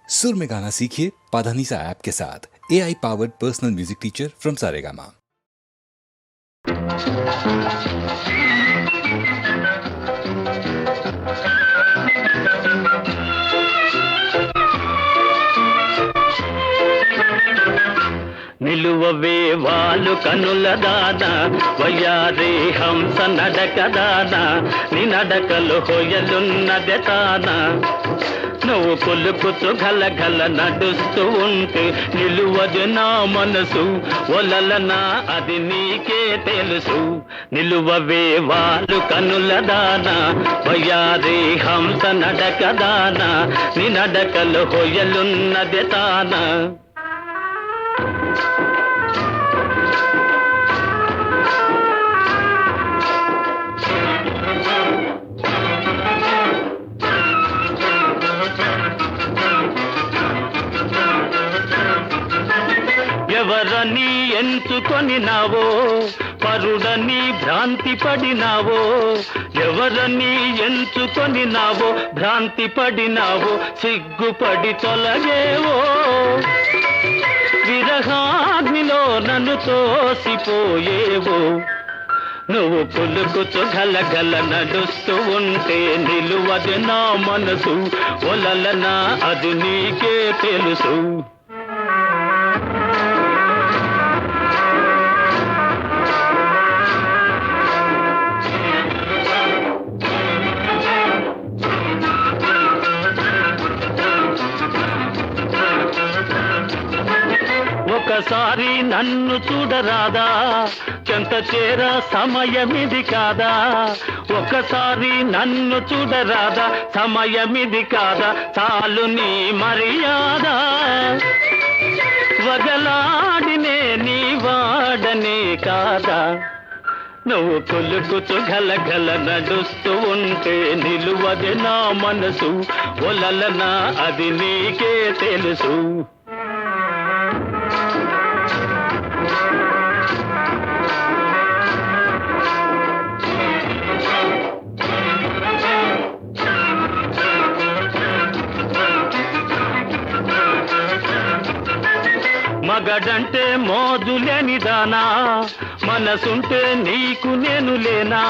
सुर में गाना सीखिए पाधानीसा ऐप के साथ। AI powered personal music teacher from Saregama. నిలువవే వాలు కనుల దానా వయ్యారి హంస నడక దానా నీ నడకలు హొయలున్నదే తానా నువ్వు కొలుకుతూ గలగల నడుస్తూ ఉంటే నిలువదు నా మనసు ఒలలనా అది నీకే తెలుసు నిలువవే వాలు కనుల దానా వయ్యారి హంస నడక దానా నీ నడకలు హొయలున్నదే తానా ఎవరని ఎంచుకొనినావో పరుడని భ్రాంతి పడినావో ఎవరని ఎంచుకొనినావో భ్రాంతి పడినావో సిగ్గుపడి తొలగేవో విరహాగ్నిలో నన్ను తోసిపోయేవో నువ్వు పులుకుతూ గలగల నడుస్తూ ఉంటే నిలువది నా మనసు ఒలలనా అది నీకే తెలుసు ఒకసారి నన్ను చూడరాదా చెంత చేర సమయమిది కాదా ఒకసారి నన్ను చూడరాదా సమయమిది కాదా చాలు నీ మర్యాద వగలాడినే నీ వాడనే కాదా నువ్వు కొలుకుతూ గలగల నడుస్తూ ఉంటే నిలువది నా మనసు ఒలలనా అది నీకే తెలుసు మగడంటే మోజులేని దానా మనసుంటే నీకు నేను లేనా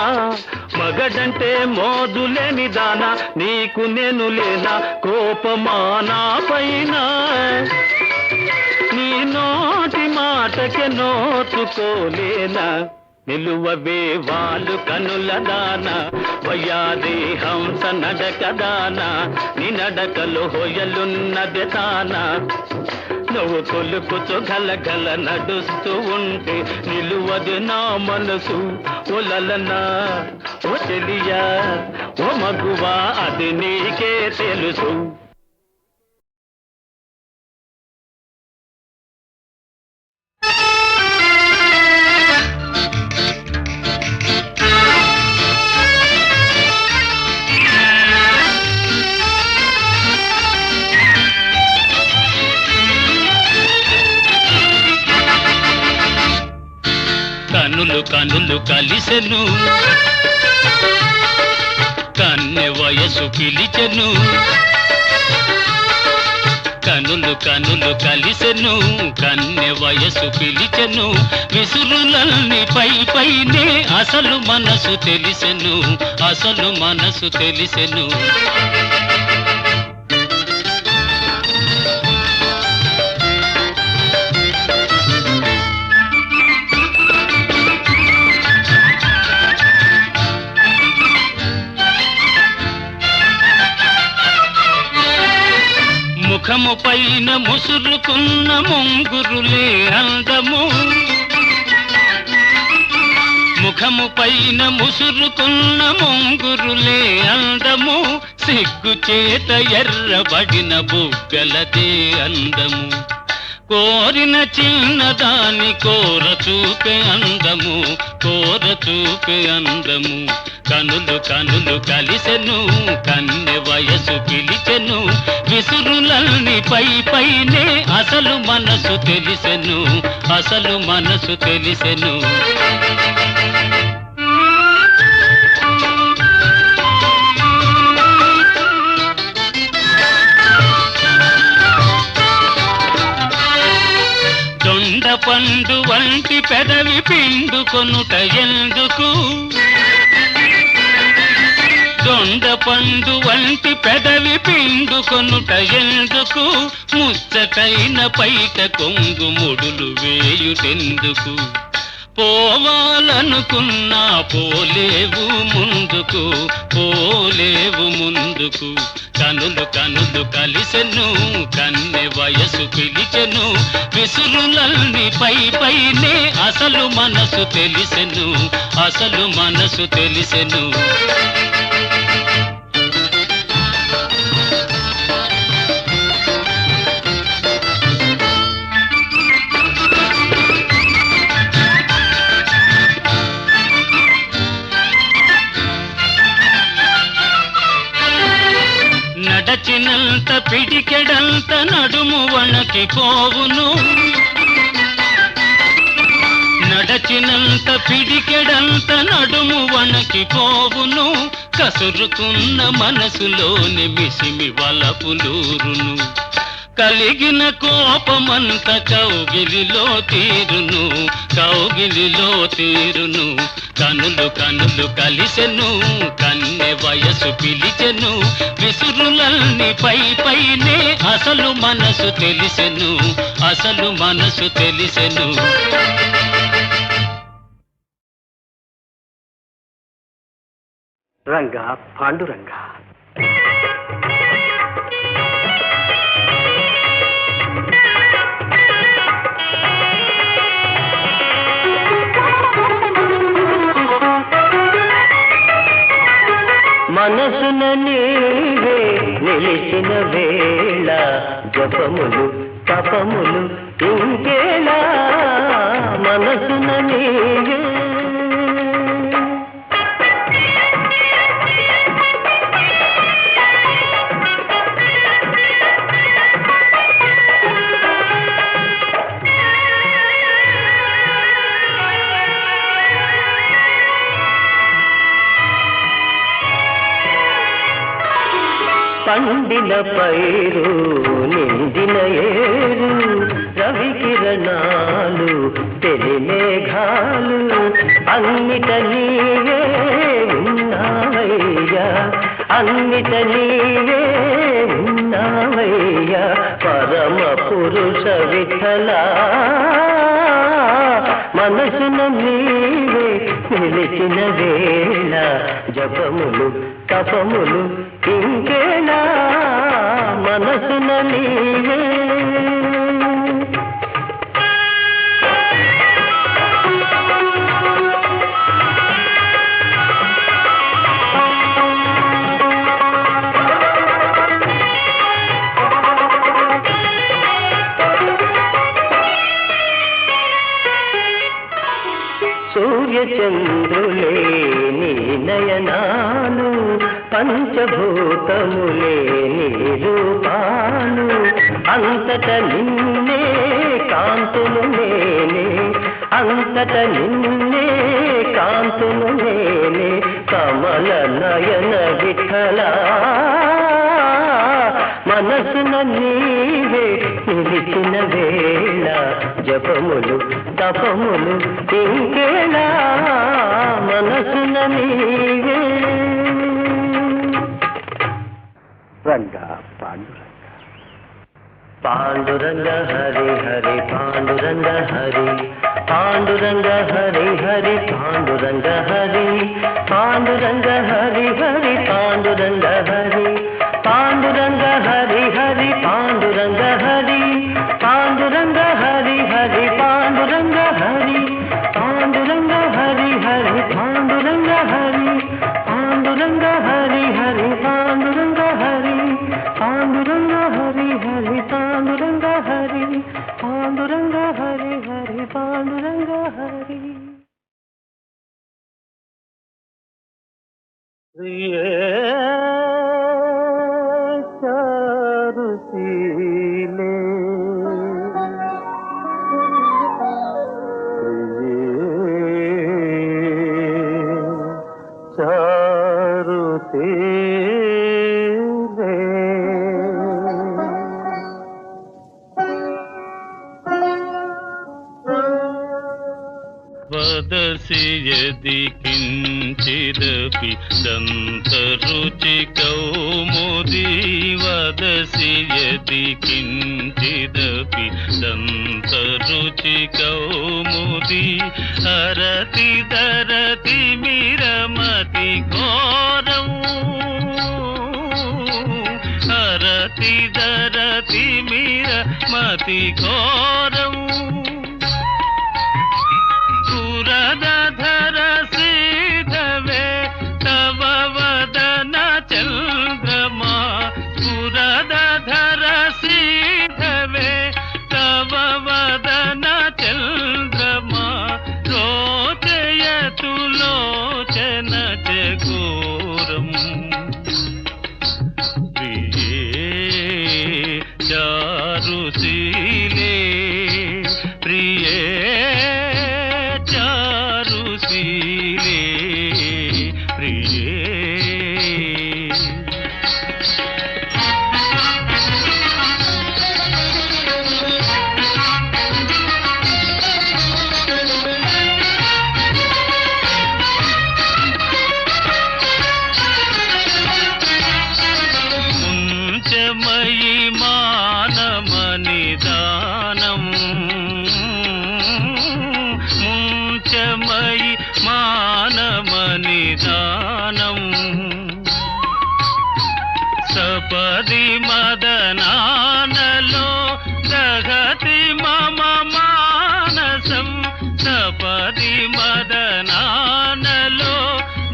మగడంటే మోజులేని దానా నీకు నేను లేనా కోపమానా పైన నీ నోటి మాటకే నోచుకోలేనా నిలువవే వాలు కనుల దానా వయ్యాది హంస నడక దానా నీ నడకలు హొయలున్నదే తానా నువ్వు కొలుకుతూ గలగల నడుస్తూ ఉంటే నిలువదు నా మనసు ఒలలనా ఓ చెలియా ఓ మగువా అది నీకే తెలుసు కనులు కనులు కలిసెను కన్నె వయసు పిలిచెను కనులు కనులు కలిసెను కన్నె వయసు పిలిచెను విసురులన్నీ పై పైనే అసలు మనసు తెలిసెను అసలు మనసు తెలిసెను ముఖము పైన ముసురుకున్న ముంగురులే అందము ముఖము పైన ముసురుకున్న ముంగురులే అందము సిగ్గు చేత ఎర్రబడిన బుగ్గలదే అందము కోరిన చిన్నదాని కోర చూపే అందము కోర చూపే అందము కనులు కనులు కలిసెను కన్నె వయసు పిలిచెను విసురులన్నీ పై పైనే అసలు మనసు తెలిసెను అసలు మనసు తెలిసెను పండు వంటి పెదవి పిండుకొనుట ఎందుకు దొండ పండు వంటి పెదవి పిండుకొనుట ఎందుకు ముచ్చటైన పైట కొంగు ముడులు వేయుటెందుకు పోవాలనుకున్నా పోలేవు ముందుకు కనులు కనులు కలిసెను కన్నె వయసు పిలిచెను విసురులల్ని పైనే అసలు మనసు తెలిసెను నడచినంత పిడికెడంత నడుము వణకిపోవును నడచినంత పిడికెడంత నడుము వణకిపోవును కసురుకున్న మనసులోని మిసిమి వలపులూరును కలిగిన కోపమంత కౌగిలిలో తీరును కనులు కనులు కలిసెను కన్నె వయసు పిలిచెను విసురులల్ని పైనే అసలు మనసు తెలిసెను రంగా పాండురంగా మనసున నీవే నిలిచిన వేళ జపములు తపములు ఇంకేలా మనసున నీవే పండిన పైరు నిండిన ఏరు రవి కిరణాలు తెలిమేఘాలు అన్నిట నీవే ఉన్నావయ్యా పరమ పురుష విఠల మనసున నీవే నిలిచిన వేళ జపములు తపములు ఇంకేనా మనసున నీవే సూర్యచంద్రులే నీ నయనాలు పంచభూతములే నీ రూపాలు అంతట నిన్నే కాంతులు నేనే కమల నయన విఠల మనసున నీవే నిలిచిన వేళ జపములు తపములు ఇంకేలా మనసున నీవే రంగా పాండురంగ హరి హరి పాండురంగ హరి పాండురంగ హరి హరి పాండురంగ హరి పాండురంగ హరి హరి పాండురంగ హరి పాండురంగ హరి హరి పాండురంగ హరి పాండురంగ హరి హరి పాండురంగ హరి పాండురంగ హరి హరి పాండురంగ హరి పాండురంగ హరి హరి పాండురంగ హరి పాండురంగ హరి హరి పాండురంగ హరి పాండురంగ హరి హరి పాండురంగ హరి చారుశీలే చారుశీలే వదసి యది కించిదపి దంతరుచి కౌముది వదసి యది కించిదపి దంతరుచి కౌముది హరతి దరతి మిరమతి ఘోరం హరతి దరతి మిరమతి ఘోరం పురదధర శ్రీధవే తవ వదన చంద్రమా పురదధర శ్రీధవే తవ వదన చంద్రమా రోచయతు లోచన చకోరం ప్రియే చారుశీలే ప్రియే చారుశీలే ప్రియే ముంచమయి మానమనిదానం ముంచమయి మానమనిదానం సపది మదనానలో దగతి మమ మానసం సపది మదనానలో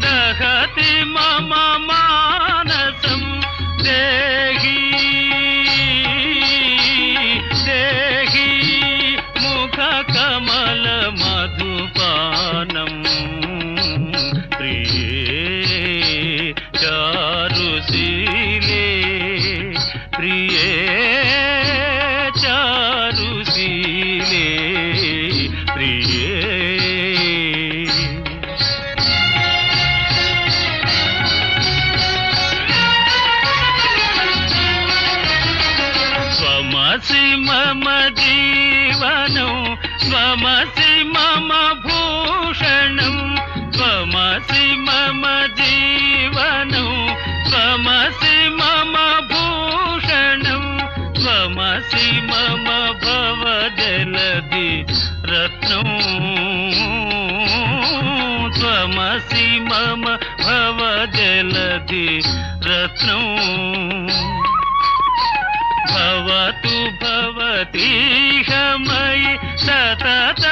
దగతి మమ మానసం దేహి దేహి ముఖ కమల మధుపానం ప్రియే చారుశీలే ప్రియే చారుశీలే ప్రియే స్వమసి మమ జీవనం స్వమసి మమ భూషణం స్వమసి మమ జీవనం స్వమసి మమ భూషణం స్వమసి మమ భవజలది రత్నం స్వమసి మమ భవజలది రత్నం భవతు భవతీహ మయి సతతమనురోధిని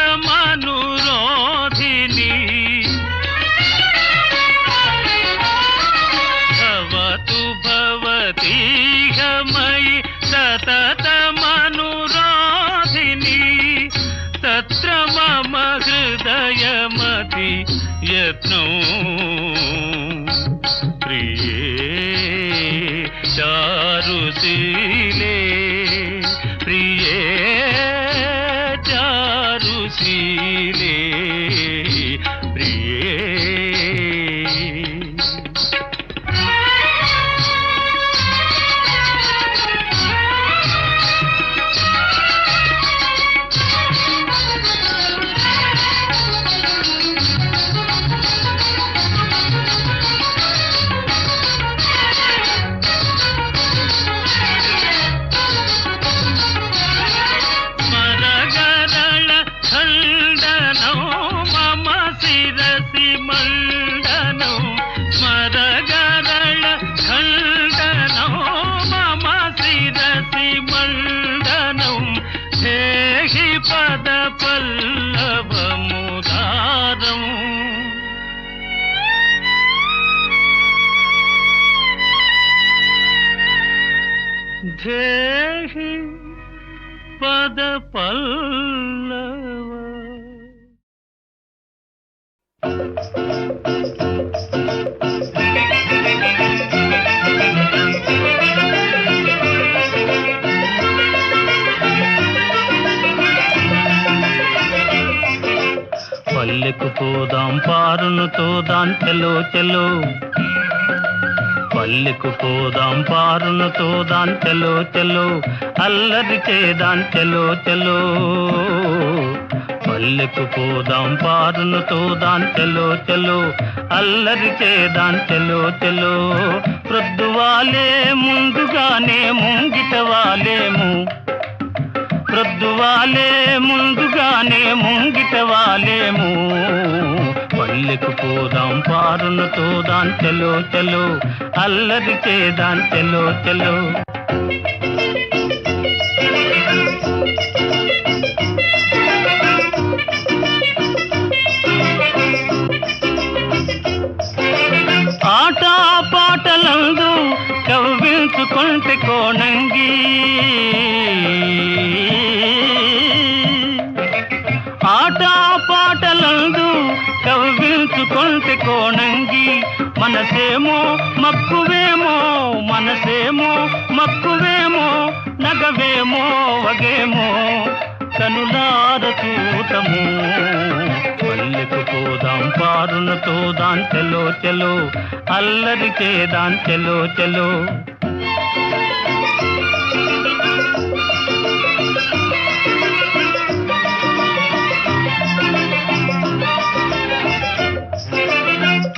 భవతు భవతీహ మయి సతతమనురోధిని తత్ర మమ హృదయమతి యత్నం ప్రియే చారుశీలే ప్రియే చారుశీలే ప్రియే పద పల్లవముదారం ధేహి పద పల్లవ పల్లెకు పోదాం పారును తోదాం చలో చలో పల్లెకు పోదాం పారును తోదాం చలో చలో అల్లరి చేదాం చలో చలో పల్లెకు పోదాం పారును తోదాం చెలో చెలో అల్లరి చేదాం చెలో చెలో ప్రొద్దువాలే ముందుగానే ముంగిట వాలేము ప్రొద్దువాలే ముందుగానే ముంగిట వాలేము పల్లెకు పోదాం పారును తోదాం చెలో చెలో అల్లరి చేదాం చెలో చెలో ఆట పాటలందు కవ్వించుకుంటే కోణంగి ఆట పాటలందు కవ్వించుకుంటే కోణంగి మనసేమో మక్కువేమో మనసేమో మక్కువేమో నగవేమో వగేమో కనులార చూతము పల్లెకు పోదాం పారును తోదాం చెలో చెలో అల్లరి చేదాం చెలో చెలో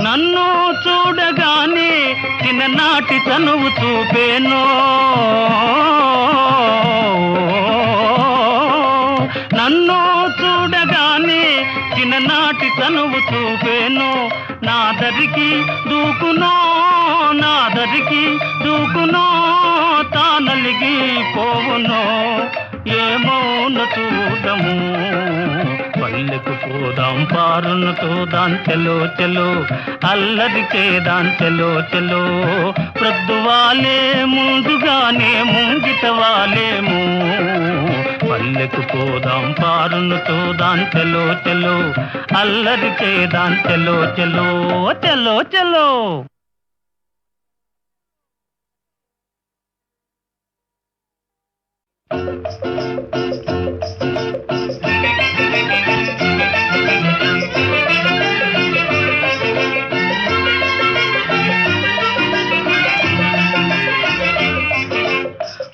నన్ను చూడగానే చిన్ననాటి తనువు చూపేనో నన్ను చూడగానే చిన్ననాటి తనువు చూపేను నాదరికి దూకునో నాదరికి దూకునో తానలిగి పోవునో ఏమోన చూడము పల్లెకు పోదాం పారును తోదాం చెలో చెలో అల్లరి చేదాం చెలో చెలో ప్రొద్దువాలే ముందుగానే ముంగిట వాలేము పల్లెకు పోదాం పారును తోదాం చెలో చెలో అల్లరి చేదాం చెలో చెలో చెలో చెలో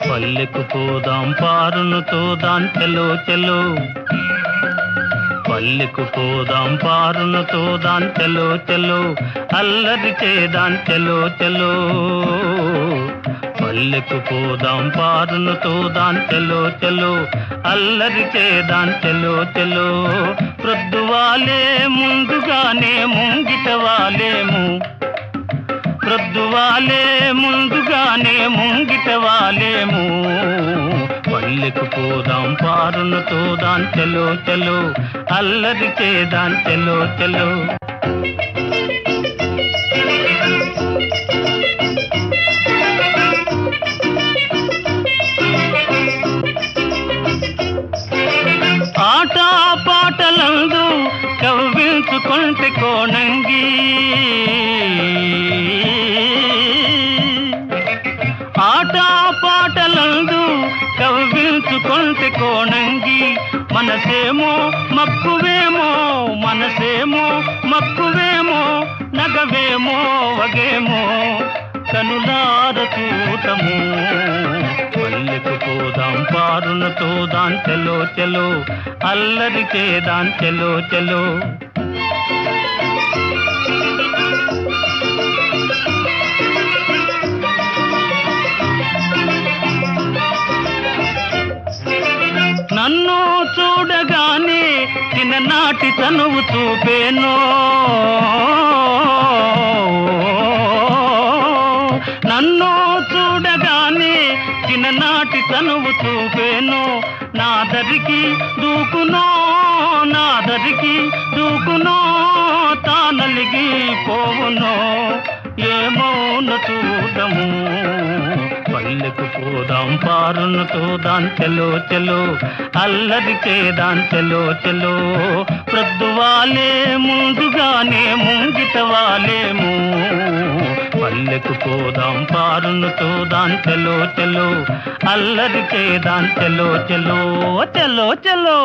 పల్లెకు పోదాం పారును తోదాం చెలో చెలో పల్లెకు పోదాం పారును తోదాం చెలో చెలో అల్లరి చేదాం చెలో చెలో పల్లెకు పోదాం పారును తోదాం చెలో చెలో అల్లరి చేదాం చెలో చెలో ప్రొద్దువాలే ముందుగానే ముంగిట వాలేము ప్రొద్దువాలే ముందుగానే ముంగిట వాలేము పల్లెకు పోదాం పారును తోదాం చెలో చెలో అల్లరి చేదాం చెలో చెలో ఆట పాటలందు కవ్వించుకుంటే కోణంగి ఆట పాటలందు కవ్వించుకుంటే కోణంగి మనసేమో మక్కువేమో మనసేమో మక్కువేమో నగవేమో వగేమో కనులార చూతము పల్లెకు పోదాం పారును తోదాం చెలో చెలో అల్లరి చేదాం చెలో చెలో నన్ను చూడగానే చిన్ననాటి తనువు చూపేనో నన్ను చూడగానే చిన్ననాటి తనువు చూపేను నాదరికి దూకునో నాదరికి దూకునో తానలిగి పోవునో ఏమోన చూడము పల్లెకు పోదాం పారును తోదాం చెలో చెలో అల్లరి చేదాం చెలో చెలో ప్రొద్దువాలే ముందుగానే ముంగిట వాలేము పల్లెకు పోదాం పారును తోదాం చెలో చెలో అల్లరి చేదాం చెలో చెలో చెలో చెలో